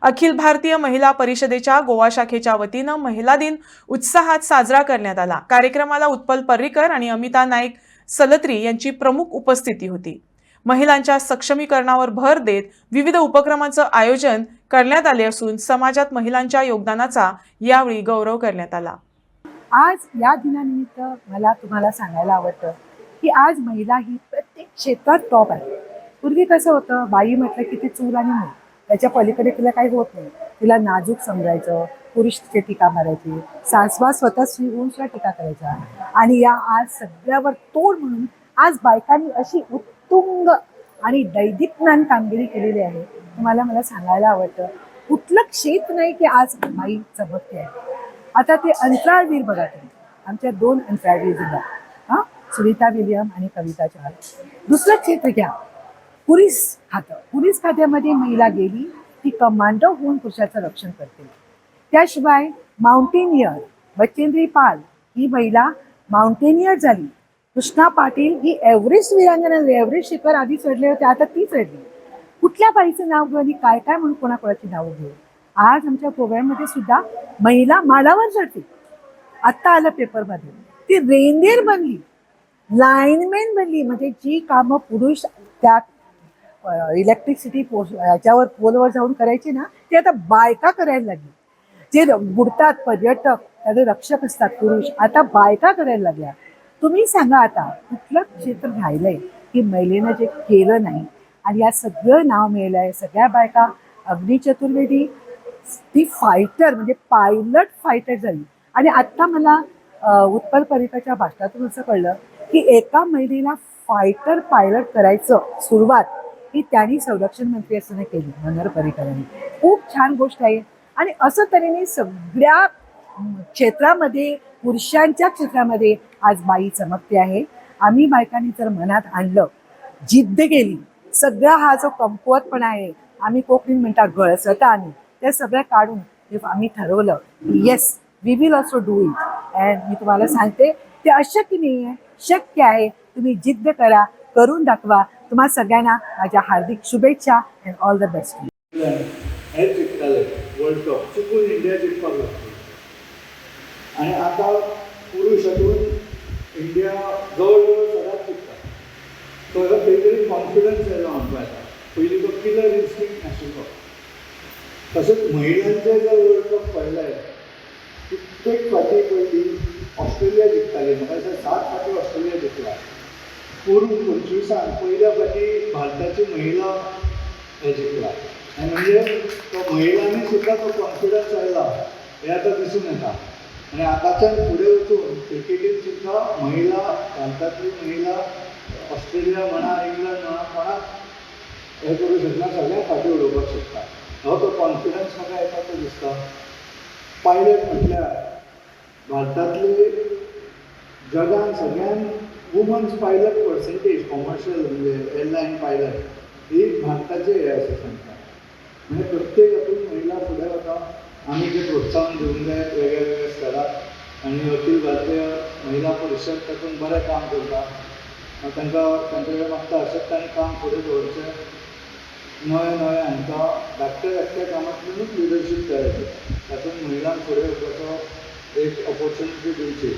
अखिल भारतीय महिला परिषदेच्या गोवा शाखेच्या वतीनं महिला दिन उत्साहात साजरा करण्यात आला। कार्यक्रमाला उत्पल पर्रीकर आणि अमिता नाईक सलत्री यांची प्रमुख उपस्थिती होती। महिलांच्या सक्षमीकरणावर भर देत विविध उपक्रमांचं आयोजन करण्यात आले असून समाजात महिलांच्या योगदानाचा यावेळी गौरव करण्यात आला। आज या दिनानिमित्त मला तुम्हाला सांगायला आवडतं की आज महिला ही प्रत्येक क्षेत्रात टॉप आहे। पूर्वी कसं होतं, बाई म्हटलं की ती चूल आणि मूल, त्याच्या पलीकडे तिला काही होत नाही, तिला नाजूक समजायचं, पुरुष तिचे टीका मारायची, सासवा स्वतः स्त्री होऊन सुद्धा टीका करायचा। आणि या आज सगळ्यावर तोड म्हणून आज बायकांनी अशी उत्तुंग आणि दैदिप्यमान कामगिरी केलेली आहे। तुम्हाला मला सांगायला आवडतं, कुठलं क्षेत्र नाही की आज बाई चमकते आहे। आता ते अंतराळवीर बघा, तुम्ही आमच्या 2 अंतराळवीर जिल्हा, हां, सुनीता विलियम आणि कविता चव्हाण। दुसरं क्षेत्र घ्या, पोलीस खातं। पोलीस खात्यामध्ये महिला गेली, ती कमांडो होऊन पुरुषाचं रक्षण करते। त्याशिवाय माउंटेनियर बचेंद्री पाल ही महिला माउंटेनियर झाली। कृष्णा पाटील ही एव्हरेस्ट वीरांगना, एव्हरेस्ट शिखर आधी चढले होते, आता ती चढली। कुठल्या बाईचं नाव घेऊ आणि काय काय म्हणून कोणाकोणाची नावं घेऊ। आज आमच्या गोव्यामध्ये सुद्धा महिला माडावर चढते। आत्ता आलं पेपरमध्ये, ती रेंदेर बनली, लाईनमॅन बनली। म्हणजे जी कामं पुरुष त्या इलेक्ट्रिसिटी याच्यावर पोलवर जाऊन करायची ना, ते आता बायका करायला लागली। जे बुडतात पर्यटक, त्याचे रक्षक असतात पुरुष, आता बायका करायला लागल्या। तुम्ही सांगा आता कुठलं क्षेत्र राहिलंय की महिलेनं जे केलं नाही आणि या सगळं नाव मिळलंय। सगळ्या बायका अग्नी चतुर्वेदी, ती फायटर म्हणजे पायलट फायटर झाली। आणि आत्ता मला उत्पल पर्रीकरच्या भाषणातून असं कळलं की एका महिलेला फायटर पायलट करायचं सुरुवात ही त्यांनी संरक्षण मंत्री असताना केली, मनोहर पर्रीकरांनी। खूप छान गोष्ट आहे। आणि असं तऱ्हेने सगळ्या क्षेत्रामध्ये, पुरुषांच्या क्षेत्रामध्ये आज बाई चमकते आहे। आम्ही बायकांनी जर मनात आणलं, जिद्द केली, सगळा हा जो कमकुवतपणा आहे, आम्ही कोकणी म्हणतात गळसटा, आम्ही त्या सगळ्या काढून आम्ही ठरवलं yes we will also do it. And मी तुम्हाला सांगते, ते अशक्य नाही आहे, शक्य आहे। तुम्ही जिद्द करा, करून दाखवा। तुम्हा सगळ्यांना माझ्या हार्दिक शुभेच्छा अँड ऑल द बेस्ट। हे जिंकताले वर्ल्ड कप चुकून इंडिया जिंकपाक लागली आणि आता पुरुष हातून इंडिया जवळजवळ सगळ्यात जिंकता। तो खरी कॉन्फिडन्स येयलो आमकां आता। पयलीं तो किलर इन्स्टिंक्ट नाशिल्लो। तशेंच महिलांचे जर वर्ल्ड कप पळयले, कित्येक फाटी पयलीं ऑस्ट्रेलिया जिंकताली, म्हाका दिसता 7 फाटी ऑस्ट्रेलिया जिंकला। पूर्ण 25 पहिल्या फाटी भारताची महिला हे जिंकला। आणि म्हणजे तो महिलांनी सुद्धा तो कॉन्फिडन्स आयला हे आता दिसून येता। आणि आताच्यान फुडें वचून क्रिकेटीन सुद्धा महिला, भारतातली महिला ऑस्ट्रेलिया म्हणा, इंग्लंड म्हणा, कोणाक हे करूं शकना, सगळ्यांक फाटीं उडोवपाक शकता। हो तो कॉन्फिडन्स म्हाका येता तो दिसता। पायलट म्हटल्यार भारतातले जगान सगळ्यान वुमन्स पायलट पर्सेंटेज, कॉमर्शियल म्हणजे एअरलायन पायलट ही भारताचे हे अशें सांगता। म्हणजे प्रत्येक हातून महिला फुडें वता। आमी ते प्रोत्साहन दिवंक जाय वेगळ्या वेगळ्या स्तराक। आनी अखिल भारतीय महिला परिशद तातूंत बरें काम करता। तांकां तांचे कडेन मागता अशेंच तांणी काम फुडें दवरचें, नवें नवें हांकां धाकट्या कामांतल्यानूच लिडरशीप करायची, तातूंत महिलांक फुडें वचपाचो एक ऑपॉर्च्युनिटी दिवची।